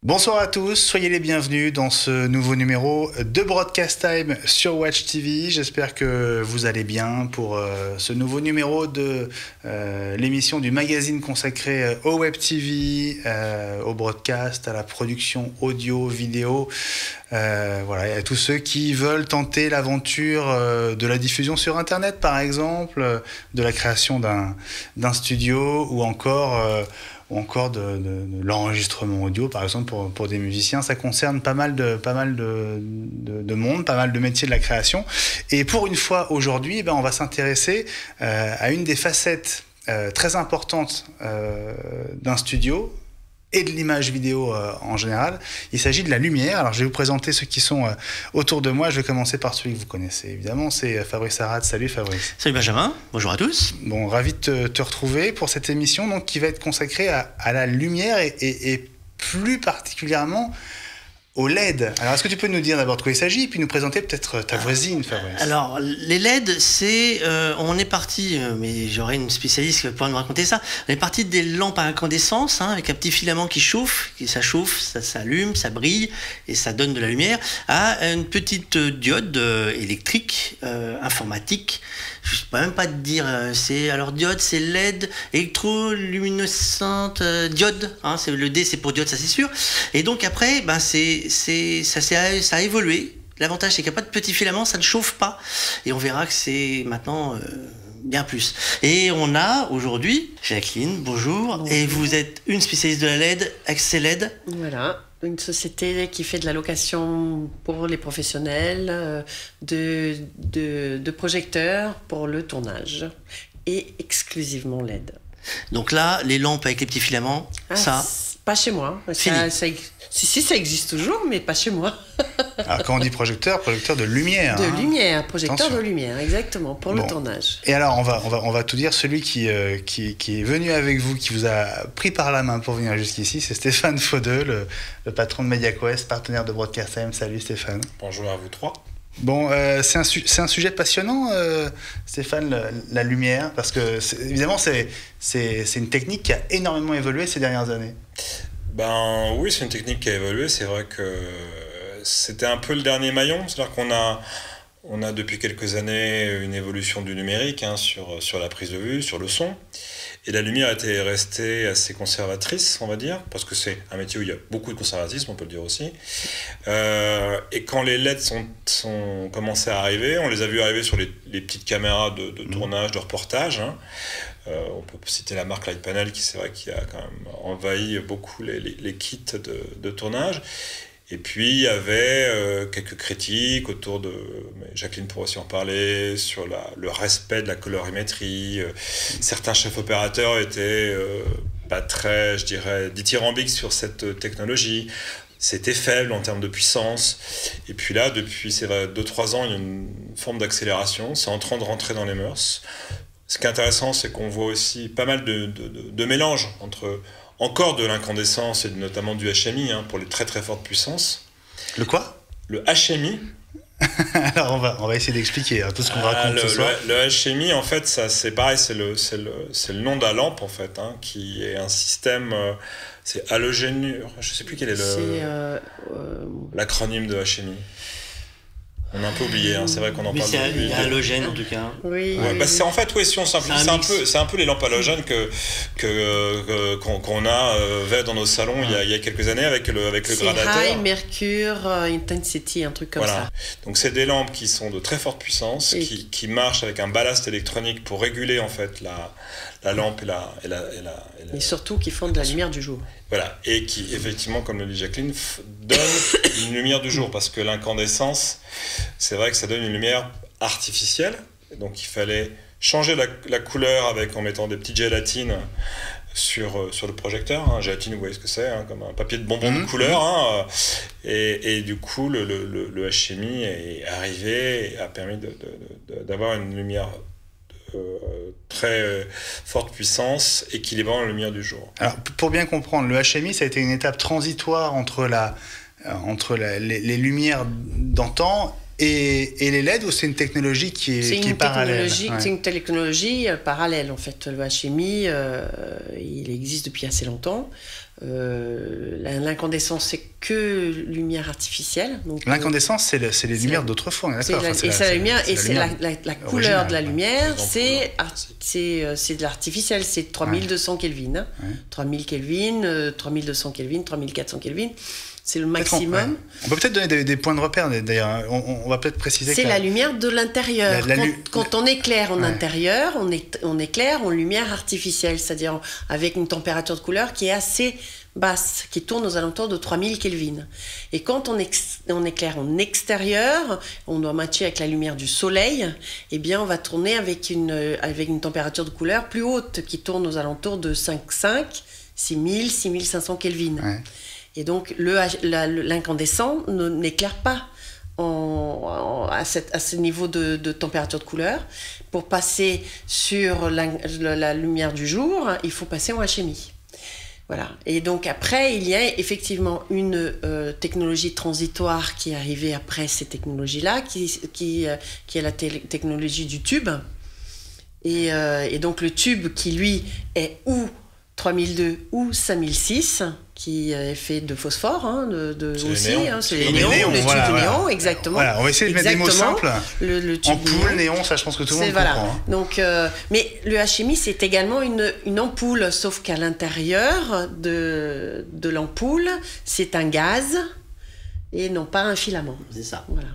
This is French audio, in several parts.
Bonsoir à tous, soyez les bienvenus dans ce nouveau numéro de Broadcast Time sur Watch TV. J'espère que vous allez bien pour ce nouveau numéro de l'émission du magazine consacré au Web TV, au broadcast, à la production audio, vidéo. Voilà, et à tous ceux qui veulent tenter l'aventure de la diffusion sur Internet, par exemple, de la création d'un studio ou encore de l'enregistrement audio, par exemple, pour des musiciens. Ça concerne pas mal de monde, pas mal de métiers de la création. Et pour une fois, aujourd'hui, on va s'intéresser à une des facettes très importantes d'un studio et de l'image vidéo en général. Il s'agit de la lumière. Alors, je vais vous présenter ceux qui sont autour de moi. Je vais commencer par celui que vous connaissez, évidemment. C'est Fabrice Arad. Salut Fabrice. Salut Benjamin, bonjour à tous. Bon, ravi de te retrouver pour cette émission donc, qui va être consacrée à la lumière et plus particulièrement au LED. Alors, est-ce que tu peux nous dire d'abord de quoi il s'agit et puis nous présenter peut-être ta voisine, Fabrice? Alors, les LED, c'est... on est parti, mais j'aurai une spécialiste qui va pouvoir nous raconter ça. On est parti des lampes à incandescence, avec un petit filament qui chauffe, ça s'allume, ça brille et ça donne de la lumière, à une petite diode électrique, informatique. Je ne peux même pas te dire, diode, c'est LED, électroluminescente, diode, c'est le D, c'est pour diode, ça c'est sûr. Et donc après, ça a évolué. L'avantage, c'est qu'il n'y a pas de petit filament, ça ne chauffe pas. Et on verra que c'est maintenant bien plus. Et on a aujourd'hui Jacqueline, bonjour. Et vous êtes une spécialiste de la LED, Accès LED. Voilà, une société qui fait de la location pour les professionnels, de projecteurs pour le tournage et exclusivement LED. Donc là, les lampes avec les petits filaments, pas chez moi. Si, ça existe toujours, mais pas chez moi. Alors, quand on dit projecteur de lumière. De lumière, projecteur de lumière, exactement, pour le tournage. Et alors, on va tout dire, celui qui est venu avec vous, qui vous a pris par la main pour venir jusqu'ici, c'est Stéphane Faudeux, le patron de MediaQuest, partenaire de Broadcast Time. Salut Stéphane. Bonjour à vous trois. Bon, c'est un sujet passionnant, Stéphane, la lumière, parce que évidemment, c'est une technique qui a énormément évolué ces dernières années. Oui, c'est une technique qui a évolué. C'est vrai que c'était un peu le dernier maillon. C'est-à-dire qu'on a depuis quelques années une évolution du numérique sur la prise de vue, sur le son. Et la lumière était restée assez conservatrice, on va dire, parce que c'est un métier où il y a beaucoup de conservatisme, on peut le dire aussi. Et quand les LED sont commencé à arriver, on les a vus arriver sur les petites caméras de tournage, de reportage. On peut citer la marque Lightpanel qui a quand même envahi beaucoup les kits de tournage. Et puis il y avait quelques critiques autour de, mais Jacqueline pourrait aussi en parler, sur le respect de la colorimétrie. Certains chefs opérateurs étaient pas très, je dirais, dithyrambiques sur cette technologie. C'était faible en termes de puissance. Et puis là, depuis 2-3 ans, il y a une forme d'accélération. C'est en train de rentrer dans les mœurs. Ce qui est intéressant, c'est qu'on voit aussi pas mal de mélanges entre encore de l'incandescence et notamment du HMI pour les très très fortes puisses. Le quoi? Le HMI. Alors on va essayer d'expliquer tout ce qu'on raconte ce soir. Le HMI, en fait, ça c'est pareil, c'est le nom de la lampe en fait, qui est un système, c'est halogène. Je sais plus quel est l'acronyme de HMI. On a un peu oublié, c'est vrai qu'on en parle. C'est halogène en tout cas. Oui. Ouais, c'est en fait, si on simplifie, c'est un peu les lampes halogènes qu'on avait dans nos salons il y a quelques années avec le gradateur. C'est High Mercure Intensity, un truc comme ça. Donc c'est des lampes qui sont de très forte puissance, qui marchent avec un ballast électronique pour réguler en fait la lampe et surtout qui font de la lumière du jour. Voilà, et qui effectivement, comme le dit Jacqueline, donne une lumière du jour, parce que l'incandescence, c'est vrai que ça donne une lumière artificielle, donc il fallait changer la couleur en mettant des petites gélatines sur le projecteur. Gélatine, vous voyez ce que c'est, comme un papier de bonbon de couleur. Et du coup, le HMI est arrivé et a permis d'avoir une lumière très forte puissance, équilibrant la lumière du jour. Alors, pour bien comprendre, le HMI, ça a été une étape transitoire entre les lumières d'antan Et les LED, ou c'est une technologie qui est parallèle? C'est une technologie parallèle, en fait. Le HMI, il existe depuis assez longtemps. L'incandescence, c'est que lumière artificielle. L'incandescence, c'est les lumières d'autrefois, d'accord. La couleur de la lumière, c'est de l'artificiel, c'est 3200 Kelvin. Hein. 3000 Kelvin, 3200 Kelvin, 3400 Kelvin. C'est le maximum. On peut peut-être donner des points de repère, d'ailleurs. On va peut-être préciser que... C'est la lumière de l'intérieur. Quand on éclaire en intérieur, on éclaire en lumière artificielle, c'est-à-dire avec une température de couleur qui est assez basse, qui tourne aux alentours de 3000 Kelvin. Et quand on éclaire en extérieur, on doit matcher avec la lumière du soleil, eh bien on va tourner avec une température de couleur plus haute, qui tourne aux alentours de 5,5, 6000, 6500 Kelvin. Ouais. Et donc, l'incandescent n'éclaire pas à ce niveau de température de couleur. Pour passer sur la lumière du jour, il faut passer en HMI. Voilà. Et donc, après, il y a effectivement une technologie transitoire qui est arrivée après ces technologies-là, qui est la technologie du tube. Et donc, le tube qui, lui, est ou 3002 ou 5006, qui est fait de phosphore, c'est les néons, le tube de néon, exactement. Voilà, on va essayer de mettre des mots simples. Le tube ampoule, néon, ça je pense que tout le monde comprend. Hein. Donc, mais le HMI, c'est également une ampoule, sauf qu'à l'intérieur de l'ampoule, c'est un gaz et non pas un filament. C'est ça. Voilà.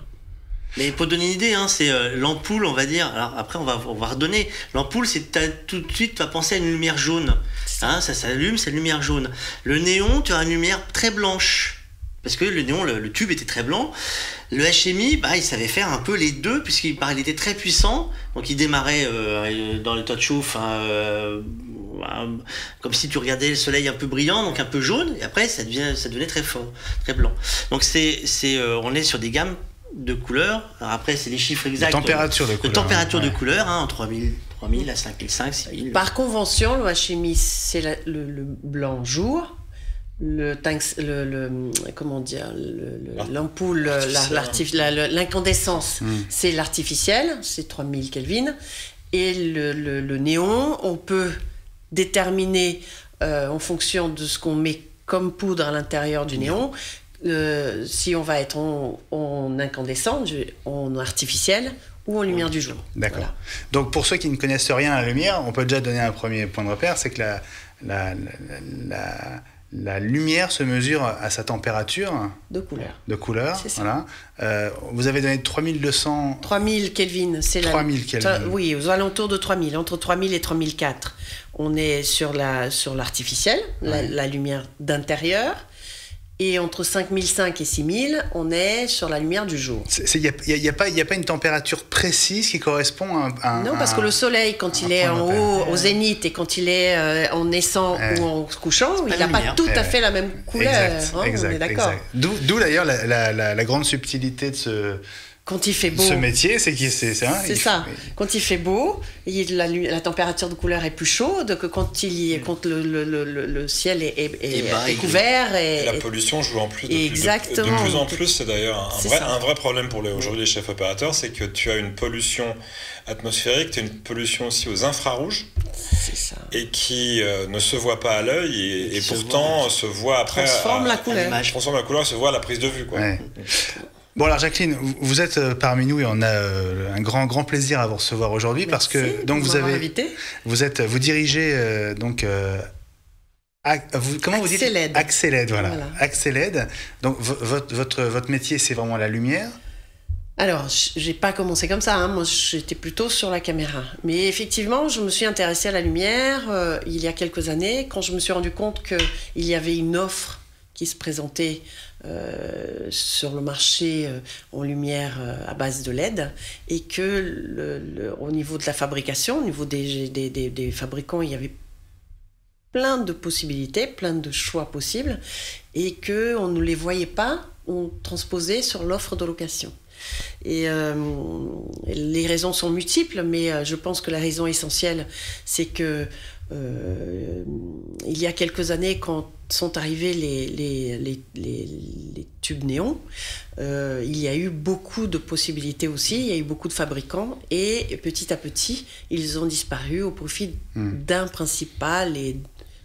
Mais pour donner une idée, c'est l'ampoule, on va dire. Alors après, on va redonner. L'ampoule, c'est tout de suite, tu vas penser à une lumière jaune. Ça s'allume, c'est une lumière jaune. Le néon, tu as une lumière très blanche. Parce que le néon, le tube était très blanc. Le HMI, il savait faire un peu les deux, puisqu'il était très puissant. Donc il démarrait dans le tas de chauffe, comme si tu regardais le soleil un peu brillant, donc un peu jaune. Et après, ça devenait très fort, très blanc. Donc on est sur des gammes de couleurs. Alors après, c'est les chiffres exacts. De température de couleur. En 3000 à 5005, 6000. Par convention, le HMI, c'est le blanc jour. L'ampoule, l'incandescence, c'est l'artificiel, c'est 3000 Kelvin. Et le néon, on peut déterminer en fonction de ce qu'on met comme poudre à l'intérieur du néon, si on va être en incandescent, en artificiel ou en lumière du jour. D'accord. Voilà. Donc pour ceux qui ne connaissent rien à la lumière, on peut déjà donner un premier point de repère, c'est que la lumière se mesure à sa température de couleur. C'est ça. Voilà. Vous avez donné 3200... 3000 Kelvin. 3000 Kelvin. Oui, aux alentours de 3000, entre 3000 et 3004. On est sur l'artificiel, la lumière d'intérieur. Et entre 5005 et 6000, on est sur la lumière du jour. Il n'y a pas une température précise qui correspond à non, parce que le soleil, quand il est en haut, au zénith, et quand il est en naissant ou en se couchant, il n'a pas tout à fait la même couleur. Exact, on est d'accord. D'où d'ailleurs la grande subtilité de quand il fait beau, ce métier, c'est ça. Quand il fait beau, la température de couleur est plus chaude que quand le ciel est couvert. Et la pollution joue en plus exactement. De plus en plus. C'est d'ailleurs un vrai problème pour aujourd'hui les chefs opérateurs, c'est que tu as une pollution atmosphérique, tu as une pollution aussi aux infrarouges. C'est ça. Et qui ne se voit pas à l'œil et pourtant se voit après. Transforme la couleur, se voit à la prise de vue. Quoi. Ouais. Bon alors Jacqueline, vous êtes parmi nous et on a un grand plaisir à vous recevoir aujourd'hui. Merci, parce que donc vous dirigez comment vous dites Axeled, voilà. Axeled. Donc votre métier, c'est vraiment la lumière. Alors, j'ai pas commencé comme ça, moi j'étais plutôt sur la caméra. Mais effectivement, je me suis intéressée à la lumière il y a quelques années, quand je me suis rendu compte qu'il y avait une offre qui se présentait sur le marché en lumière à base de LED, et que au niveau de la fabrication, au niveau des fabricants, il y avait plein de possibilités, plein de choix possibles, et qu'on ne les voyait pas, on transposait sur l'offre de location. Et les raisons sont multiples, mais je pense que la raison essentielle, c'est que il y a quelques années, quand sont arrivés les tubes néons, il y a eu beaucoup de possibilités aussi, il y a eu beaucoup de fabricants, et petit à petit, ils ont disparu au profit d'un principal et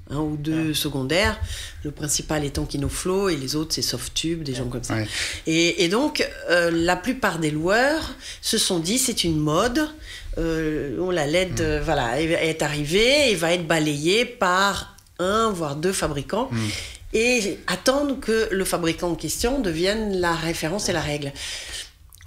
un ou deux secondaires, le principal étant Kinoflow et les autres c'est Softube, des gens comme ça. Ouais. Et donc la plupart des loueurs se sont dit c'est une mode, la LED voilà, est arrivée et va être balayée par un voire deux fabricants et attendre que le fabricant en question devienne la référence et la règle.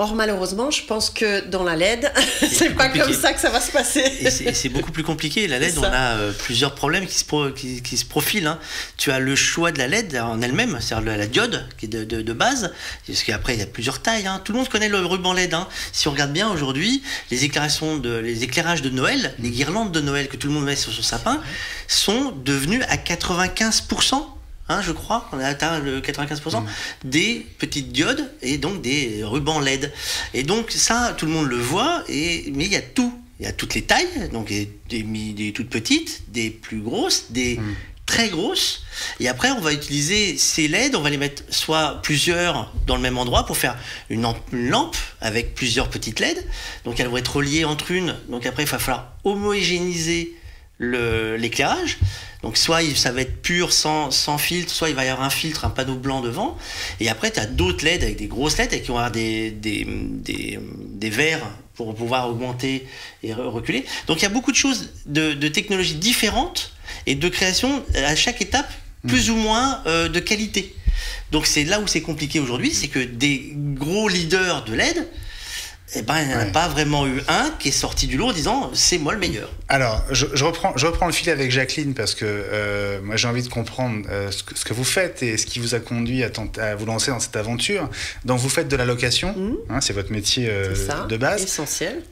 Or, malheureusement, je pense que dans la LED, c'est pas comme ça que ça va se passer. Et c'est beaucoup plus compliqué. La LED, on a plusieurs problèmes qui se profilent. Hein. Tu as le choix de la LED en elle-même, c'est-à-dire la diode qui est de base, parce qu'après, il y a plusieurs tailles. Hein. Tout le monde connaît le ruban LED. Hein. Si on regarde bien aujourd'hui, les éclairages de Noël, les guirlandes de Noël que tout le monde met sur son sapin, sont devenus à 95%. Je crois qu'on a atteint le 95% des petites diodes et donc des rubans LED. Et donc ça, tout le monde le voit, mais il y a tout. Il y a toutes les tailles, donc des toutes petites, des plus grosses, des très grosses. Et après, on va utiliser ces LED, on va les mettre soit plusieurs dans le même endroit pour faire une lampe avec plusieurs petites LED. Donc elles vont être reliées entre unes. Donc après, il va falloir homogénéiser l'éclairage. Donc soit ça va être pur sans filtre, soit il va y avoir un filtre, un panneau blanc devant. Et après, tu as d'autres LED avec des grosses LED et qui vont avoir des verres pour pouvoir augmenter et reculer. Donc il y a beaucoup de choses, de technologies différentes et de création à chaque étape, plus ou moins de qualité. Donc c'est là où c'est compliqué aujourd'hui, c'est que des gros leaders de LED, il n'y en a pas vraiment eu un qui est sorti du lot en disant c'est moi le meilleur. Alors, je reprends le fil avec Jacqueline parce que moi j'ai envie de comprendre ce que vous faites et ce qui vous a conduit à vous lancer dans cette aventure. Donc vous faites de la location, c'est votre métier de base. Essentiel.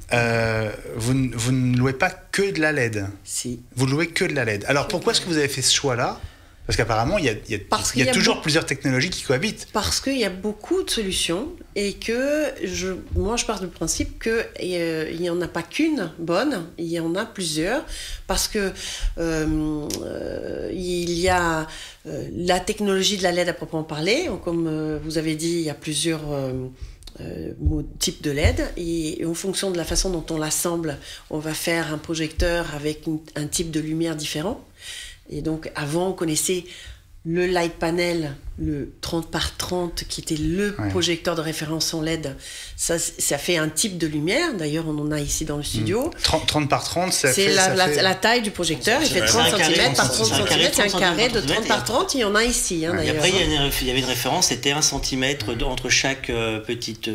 Vous ne louez pas que de la LED. Si. Vous louez que de la LED. Alors pourquoi est-ce que vous avez fait ce choix-là ? Parce qu'apparemment, il y a toujours plusieurs technologies qui cohabitent. Parce qu'il y a beaucoup de solutions et que moi, je pars du principe qu'il n'y en a pas qu'une bonne, il y en a plusieurs. Parce que il y a la technologie de la LED à proprement parler. Comme vous avez dit, il y a plusieurs types de LED. Et en fonction de la façon dont on l'assemble, on va faire un projecteur avec un type de lumière différent. Et donc, avant, on connaissait le light panel, le 30 par 30, qui était le projecteur de référence en LED. Ça fait un type de lumière. D'ailleurs, on en a ici dans le studio. 30 par 30, c'est la taille du projecteur. Il fait 30 cm par 30 cm. C'est un carré de 30 par 30. Il y en a ici. Hein, et après, il y avait une référence. C'était 1 cm entre chaque petite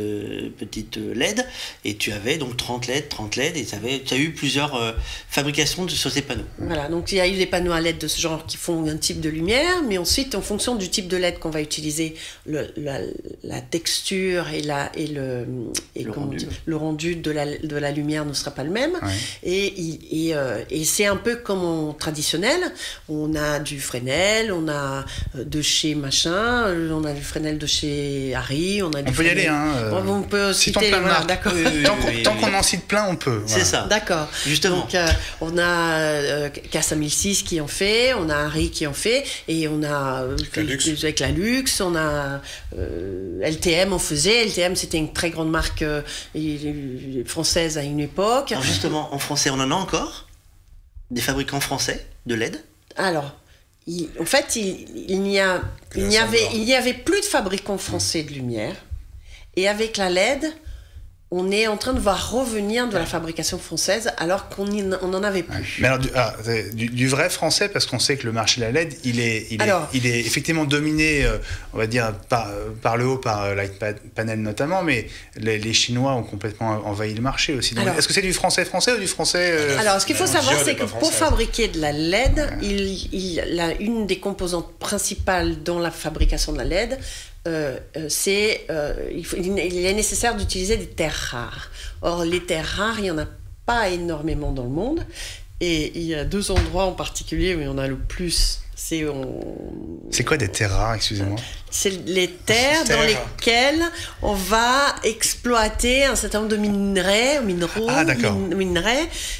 LED. Et tu avais donc 30 LED. Et tu as eu plusieurs fabrications sur ces panneaux. Voilà. Donc, il y a eu des panneaux à LED de ce genre qui font un type de lumière. Mais ensuite, en fonction du type de LED qu'on va utiliser, la texture et le rendu de la lumière ne sera pas le même. Et c'est un peu comme en traditionnel. On a du Fresnel, on a de chez machin, on a du Fresnel de chez Harry, on peut y aller. On peut citer les voilà, d'accord. Tant qu'on en cite plein, on peut. Voilà. C'est ça. D'accord. Justement. Donc, on a Casa 1006 qui en fait, on a Harry qui en fait, et on a avec la Luxe, on a LTM, on faisait. LTM, c'était une très grande marque française à une époque. Alors justement, en français, on en a encore des fabricants français de LED. Alors, en fait, il n'y avait plus de fabricants français de lumière. Et avec la LED, on est en train de voir revenir de la fabrication française alors qu'on n'en avait plus. Mais alors, du vrai français, parce qu'on sait que le marché de la LED, il est effectivement dominé, on va dire, par le haut, par Light Panel notamment, mais les Chinois ont complètement envahi le marché aussi. Donc, est-ce que c'est du français ou du français Alors, ce qu'il faut savoir, c'est que pour fabriquer de la LED, une des composantes principales dans la fabrication de la LED, il est nécessaire d'utiliser des terres rares. Or, les terres rares, il n'y en a pas énormément dans le monde. Et il y a 2 endroits en particulier où il y en a le plus C'est quoi des terres rares, excusez-moi? C'est les terres dans lesquelles on va exploiter un certain nombre de minerais,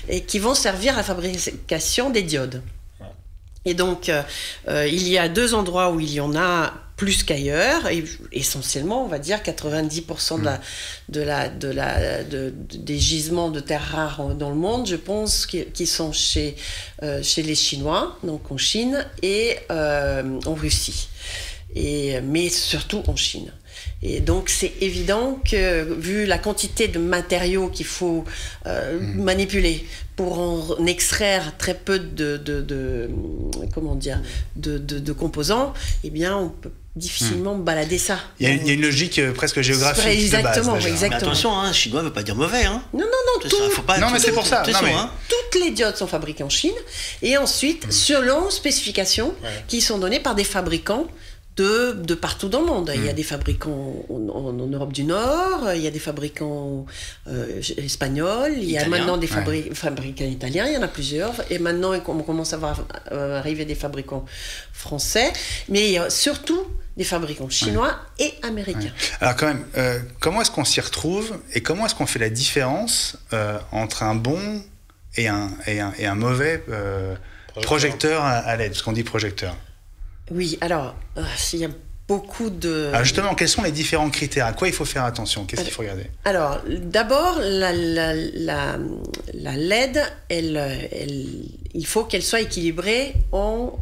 et qui vont servir à la fabrication des diodes. Et donc, il y a 2 endroits où il y en a plus qu'ailleurs, et essentiellement, on va dire 90% des gisements de terres rares dans le monde, je pense, qui sont chez les Chinois, donc en Chine, et en Russie. Mais surtout en Chine. Et donc c'est évident que vu la quantité de matériaux qu'il faut manipuler pour en extraire très peu de composants, eh bien on peut difficilement balader ça. Il y a une logique presque géographique. Exactement, de base, exactement. Mais attention, chinois ne veut pas dire mauvais. Hein. Non, mais c'est pour ça. Toutes les diodes sont fabriquées en Chine et ensuite selon spécifications qui sont données par des fabricants de partout dans le monde. Il y a des fabricants en Europe du Nord, il y a des fabricants espagnols, il y a maintenant des fabricants italiens, il y en a plusieurs, et maintenant on commence à voir arriver des fabricants français, mais il y a surtout des fabricants chinois et américains. Alors quand même, comment est-ce qu'on s'y retrouve et comment est-ce qu'on fait la différence entre un bon et un mauvais projecteur à LED, parce qu'on dit projecteur? Oui, alors, il y a beaucoup de... Alors justement, quels sont les différents critères? À quoi il faut faire attention? Qu'est-ce qu'il faut regarder? Alors, d'abord, la LED, il faut qu'elle soit équilibrée en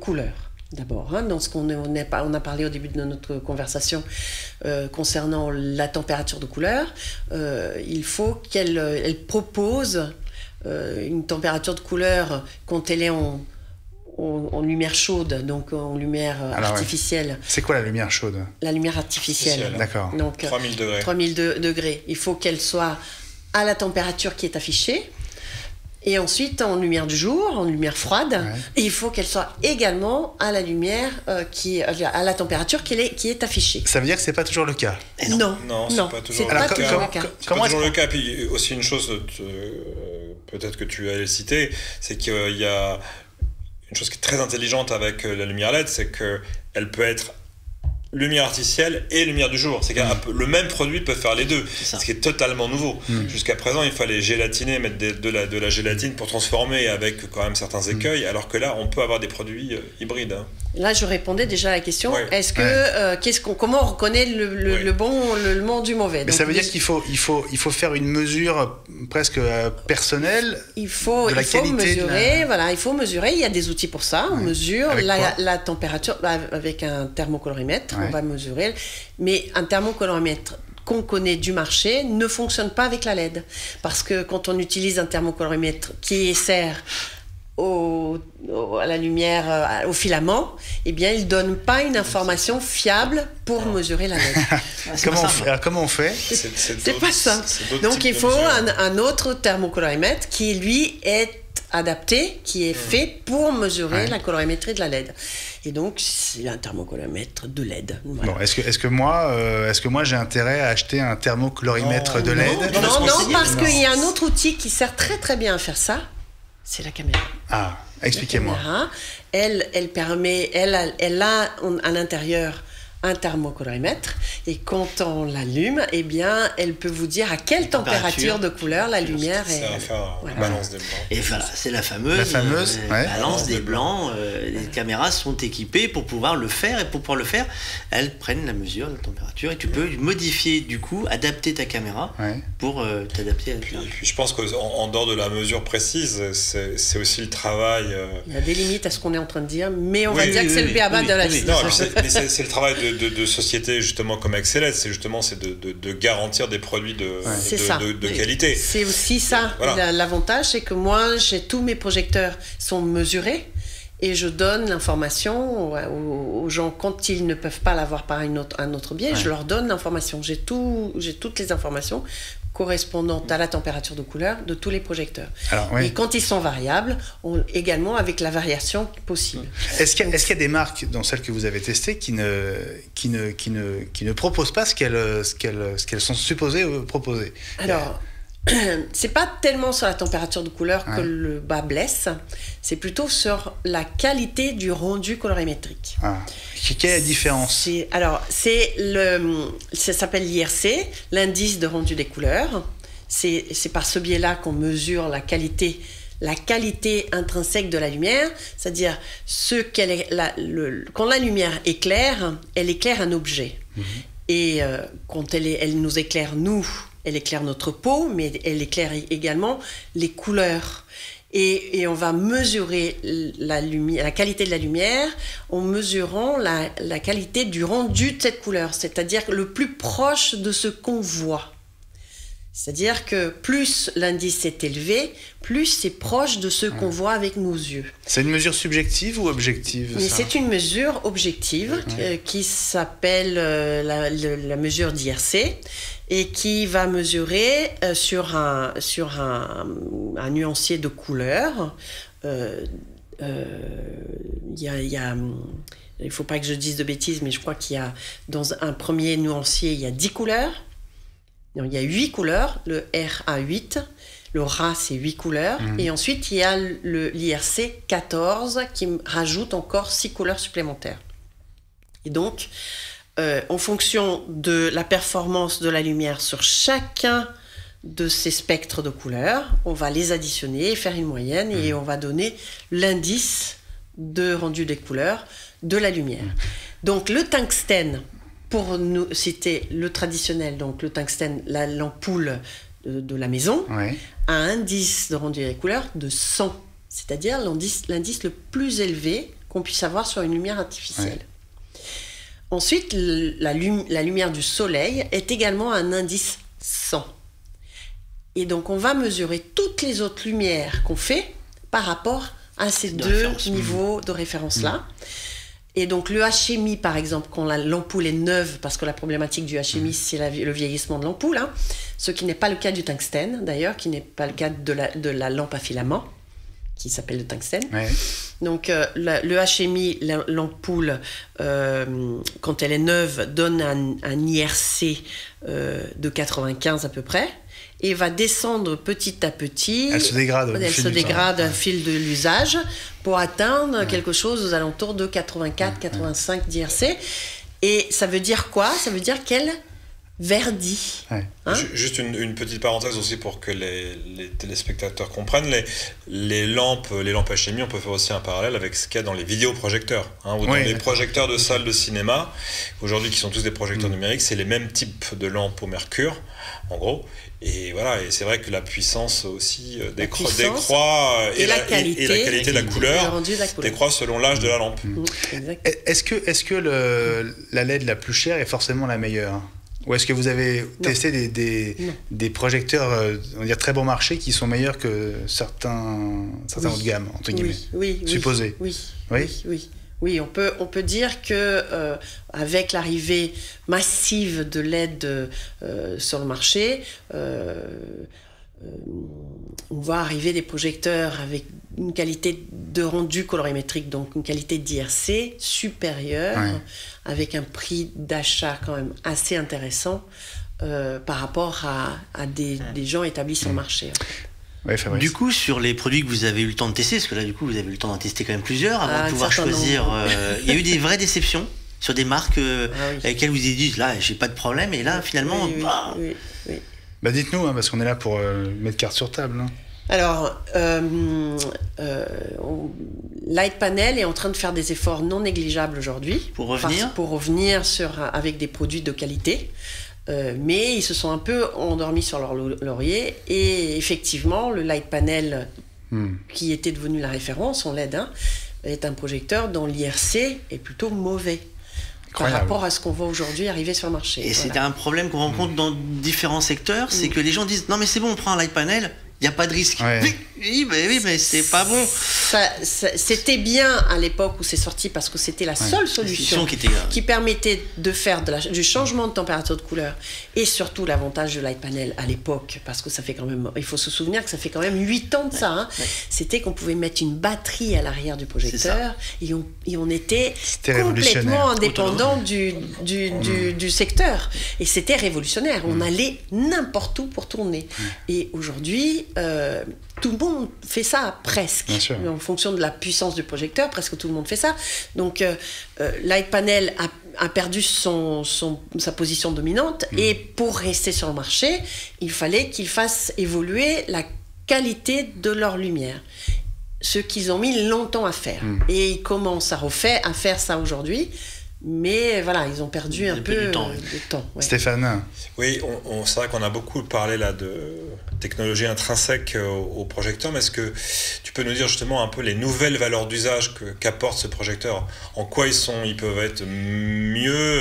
couleur. D'abord, dans ce on a parlé au début de notre conversation concernant la température de couleur, il faut qu'elle propose une température de couleur quand elle est en lumière chaude, donc en lumière artificielle. C'est quoi la lumière chaude? La lumière artificielle. D'accord. Donc 3000 degrés. 3000 degrés. Il faut qu'elle soit à la température qui est affichée. Et ensuite, en lumière du jour, en lumière froide, et il faut qu'elle soit également à la lumière à la température qui est affichée. Ça veut dire que c'est pas toujours le cas? Non, c'est pas toujours le cas. C'est pas toujours le cas. Puis aussi une chose, peut-être que tu allais citer, c'est qu'il y a une chose qui est très intelligente avec la lumière LED, c'est qu'elle peut être lumière artificielle et lumière du jour. C'est que le même produit peut faire les deux, ce qui est totalement nouveau. Jusqu'à présent, il fallait gélatiner, mettre de la gélatine pour transformer avec quand même certains écueils, alors que là, on peut avoir des produits hybrides. Là, je répondais déjà à la question. Est-ce que comment on reconnaît le bon, le bon du mauvais? Mais ça veut dire qu'il faut faire une mesure presque personnelle. Il faut mesurer. Voilà, il faut mesurer. Il y a des outils pour ça. On mesure la température avec un thermocolorimètre. On va mesurer. Mais un thermocolorimètre qu'on connaît du marché ne fonctionne pas avec la LED, parce que quand on utilise un thermocolorimètre qui sert à la lumière, au filament, eh bien, il ne donne pas une information fiable pour mesurer la LED. Comment on fait? C'est pas ça. Donc, il faut un autre thermocolorimètre qui, lui, est adapté, qui est fait pour mesurer la colorimétrie de la LED. Et donc, c'est un thermocolorimètre de LED. Voilà. Bon, est-ce que moi j'ai intérêt à acheter un thermocolorimètre de LED? Non, parce qu'il y a un autre outil qui sert très très bien à faire ça. C'est la caméra. Ah, expliquez-moi. La caméra, elle a à l'intérieur un thermocolorimètre, et quand on l'allume, eh bien, elle peut vous dire à quelle température de couleur la lumière est. Ça va faire la balance des blancs. Et voilà, c'est la fameuse balance des blancs. Les caméras sont équipées pour pouvoir le faire, et pour pouvoir le faire, elles prennent la mesure de la température, et tu peux modifier, du coup, adapter ta caméra pour t'adapter à la température. Puis je pense qu'en dehors de la mesure précise, c'est aussi le travail. Il y a des limites à ce qu'on est en train de dire, mais on va dire que c'est le béaba de la c'est le travail de sociétés justement comme Excelet, c'est de garantir des produits de qualité. C'est aussi ça. L'avantage, c'est que moi, tous mes projecteurs sont mesurés, et je donne l'information aux gens quand ils ne peuvent pas l'avoir par un autre biais. Je leur donne l'information. J'ai toutes les informations correspondantes à la température de couleur de tous les projecteurs. Et quand ils sont variables, également avec la variation possible. Est-ce qu'il y a des marques dans celles que vous avez testées qui ne proposent pas ce qu'elles sont supposées proposer? Alors, c'est pas tellement sur la température de couleur que le bas blesse, c'est plutôt sur la qualité du rendu colorimétrique. Quelle est la différence? Ça s'appelle l'IRC, l'indice de rendu des couleurs. C'est par ce biais-là qu'on mesure la qualité intrinsèque de la lumière, c'est-à-dire quand la lumière éclaire, elle éclaire un objet. Et quand elle nous éclaire, elle éclaire notre peau, mais elle éclaire également les couleurs. Et on va mesurer la qualité de la lumière en mesurant la qualité du rendu de cette couleur, c'est-à-dire le plus proche de ce qu'on voit. C'est-à-dire que plus l'indice est élevé, plus c'est proche de ce qu'on voit avec nos yeux. C'est une mesure subjective ou objective? Mais c'est une mesure objective qui s'appelle la mesure d'IRC et qui va mesurer sur un nuancier de couleurs. Il ne faut pas que je dise de bêtises, mais je crois qu'il y a dans un premier nuancier, il y a 10 couleurs. Il y a 8 couleurs, le R a 8, le RA c'est 8 couleurs, et ensuite il y a l'IRC 14 qui rajoute encore 6 couleurs supplémentaires. Et donc, en fonction de la performance de la lumière sur chacun de ces spectres de couleurs, on va les additionner, faire une moyenne, et on va donner l'indice de rendu des couleurs de la lumière. Donc le tungstène, pour nous citer le traditionnel, donc le tungstène, l'ampoule de la maison, a un indice de rendu des couleurs de 100, c'est-à-dire l'indice le plus élevé qu'on puisse avoir sur une lumière artificielle. Ensuite, la lumière du soleil est également un indice 100. Et donc on va mesurer toutes les autres lumières qu'on fait par rapport à ces deux niveaux de référence-là. Et donc le HMI, par exemple, quand l'ampoule est neuve, parce que la problématique du HMI, c'est le vieillissement de l'ampoule, ce qui n'est pas le cas du tungstène, d'ailleurs, qui n'est pas le cas de la lampe à filament, qui s'appelle le tungstène. Donc le HMI, l'ampoule, quand elle est neuve, donne un IRC de 95 à peu près, et va descendre petit à petit. Elle se dégrade au fil de l'usage pour atteindre quelque chose aux alentours de 84-85 d'IRC. Et ça veut dire quoi? Ça veut dire qu'elle verdit. Juste une petite parenthèse aussi pour que les téléspectateurs comprennent. Les lampes HMI, on peut faire aussi un parallèle avec ce qu'il y a dans les vidéoprojecteurs, ou dans les projecteurs de salles de cinéma, aujourd'hui qui sont tous des projecteurs numériques. C'est les mêmes types de lampes au mercure, en gros. Et voilà, et c'est vrai que la puissance aussi décroît et la qualité de la couleur décroît selon l'âge de la lampe. Est-ce que la LED la plus chère est forcément la meilleure? Ou est-ce que vous avez testé des projecteurs, on va dire très bon marché, qui sont meilleurs que certains haut de gamme, entre guillemets, supposés? Oui, on peut dire que avec l'arrivée massive de LED sur le marché, on va arriver des projecteurs avec une qualité de rendu colorimétrique, donc une qualité d'IRC supérieure, avec un prix d'achat quand même assez intéressant par rapport à des gens établis sur le marché. Du coup, sur les produits que vous avez eu le temps de tester, parce que là, du coup, vous avez eu le temps d'en tester quand même plusieurs avant de pouvoir choisir. Il y a eu des vraies déceptions sur des marques avec lesquelles vous avez dit, là, j'ai pas de problème, et là, finalement. Oui. Bah dites-nous, parce qu'on est là pour mettre carte sur table. Alors, Lightpanel est en train de faire des efforts non négligeables aujourd'hui pour revenir avec des produits de qualité. Mais ils se sont un peu endormis sur leur laurier, et effectivement le Lightpanel qui était devenu la référence en LED est un projecteur dont l'IRC est plutôt mauvais par rapport à ce qu'on voit aujourd'hui arriver sur le marché. Et c'est un problème qu'on rencontre dans différents secteurs, c'est que les gens disent non mais c'est bon, on prend un Lightpanel, il n'y a pas de risque. Oui, mais c'est pas bon. C'était bien à l'époque où c'est sorti parce que c'était la seule solution qui permettait de faire du changement de température de couleur et surtout l'avantage de Light Panel à l'époque, parce que ça fait quand même, il faut se souvenir que ça fait quand même 8 ans de ça, hein. C'était qu'on pouvait mettre une batterie à l'arrière du projecteur et on était complètement indépendant du secteur et c'était révolutionnaire. On allait n'importe où pour tourner. Et aujourd'hui, tout le monde fait ça, presque. En fonction de la puissance du projecteur, presque tout le monde fait ça. Donc, Light Panel a perdu sa position dominante et pour rester sur le marché, il fallait qu'ils fassent évoluer la qualité de leur lumière. Ce qu'ils ont mis longtemps à faire. Et ils commencent à faire ça aujourd'hui. Mais voilà, ils ont perdu un peu de temps. Ouais. Stéphane. Oui, c'est vrai qu'on a beaucoup parlé là de technologie intrinsèque au projecteur, mais est-ce que tu peux nous dire justement un peu les nouvelles valeurs d'usage qu'apporte ce projecteur? En quoi ils peuvent être mieux,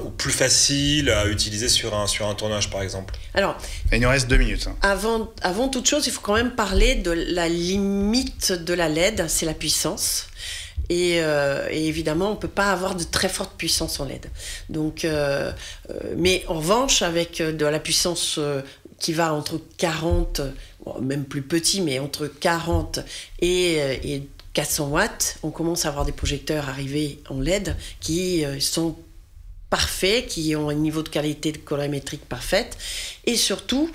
ou plus faciles à utiliser sur un tournage par exemple? Alors, il nous reste 2 minutes. Avant toute chose, il faut quand même parler de la limite de la LED, c'est la puissance. Et évidemment, on ne peut pas avoir de très forte puissance en LED. Donc, mais en revanche, avec de la puissance qui va entre 40, même plus petit, mais entre 40 et 400 watts, on commence à avoir des projecteurs arrivés en LED qui sont parfaits, qui ont un niveau de qualité de colorimétrique parfaite et surtout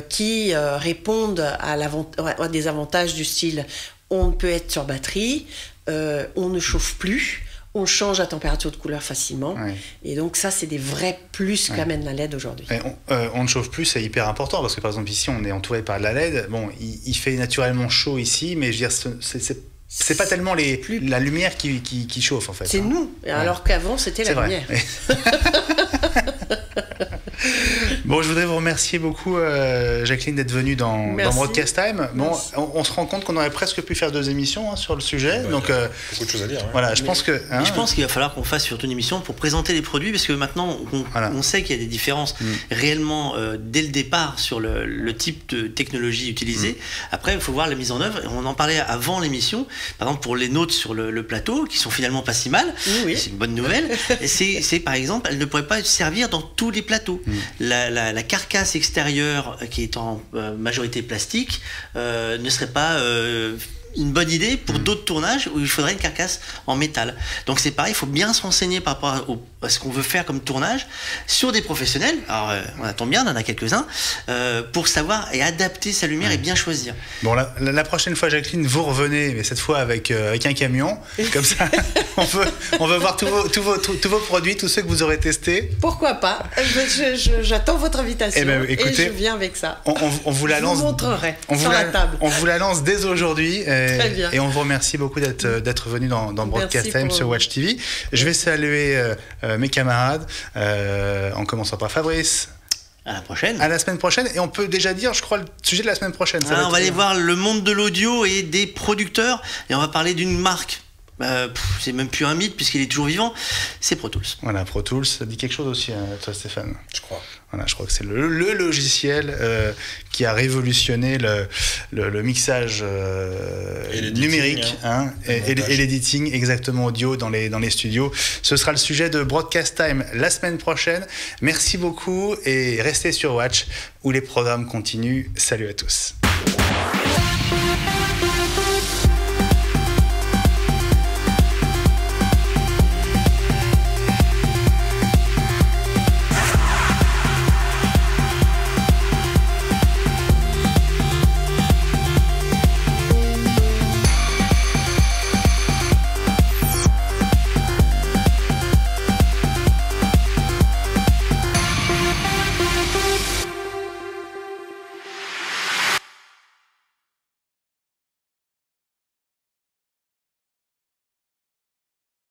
qui répondent à des avantages du style on peut être sur batterie, on ne chauffe plus, on change la température de couleur facilement. Et donc ça, c'est des vrais plus qu'amène la LED aujourd'hui. On ne chauffe plus, c'est hyper important parce que par exemple ici, on est entouré par de la LED. Bon, il fait naturellement chaud ici, mais je veux dire, c'est pas tellement la lumière qui chauffe en fait. C'est nous, alors qu'avant c'était la lumière. Bon, je voudrais vous remercier beaucoup, Jacqueline, d'être venue dans Broadcast Time. Bon, on se rend compte qu'on aurait presque pu faire 2 émissions sur le sujet. Donc, beaucoup de choses à dire. Voilà, je pense qu'il va falloir qu'on fasse surtout une émission pour présenter les produits, parce que maintenant, on sait qu'il y a des différences réellement dès le départ sur le type de technologie utilisée. Après, il faut voir la mise en œuvre. On en parlait avant l'émission. Par exemple, pour les nôtres sur le plateau, qui sont finalement pas si mal. C'est une bonne nouvelle. C'est par exemple, elles ne pourraient pas servir dans tous les plateaux. La carcasse extérieure qui est en majorité plastique ne serait pas une bonne idée pour d'autres tournages où il faudrait une carcasse en métal. Donc c'est pareil, il faut bien se renseigner par rapport à ce qu'on veut faire comme tournage sur des professionnels. Alors on attend bien, on en a quelques-uns, pour savoir et adapter sa lumière et bien choisir. Bon, la prochaine fois, Jacqueline, vous revenez, mais cette fois avec un camion, comme ça, on veut voir tous vos produits, tous ceux que vous aurez testés. Pourquoi pas? J'attends votre invitation écoutez, et je viens avec ça. On vous la lance. Je vous montrerai sur la table. On vous la lance dès aujourd'hui. Et on vous remercie beaucoup d'être venu dans Broadcast Time sur Watch TV. Je vais saluer mes camarades, en commençant par Fabrice. À la prochaine. À la semaine prochaine. Et on peut déjà dire, je crois, le sujet de la semaine prochaine. On va aller voir le monde de l'audio et des producteurs. Et on va parler d'une marque. C'est même plus un mythe puisqu'il est toujours vivant. C'est Pro Tools. Voilà, Pro Tools. Ça dit quelque chose aussi à toi, Stéphane? Je crois. Voilà, je crois que c'est le logiciel qui a révolutionné le mixage numérique et l'editing exactement audio dans les studios. Ce sera le sujet de Broadcast Time la semaine prochaine. Merci beaucoup et restez sur Watch où les programmes continuent. Salut à tous.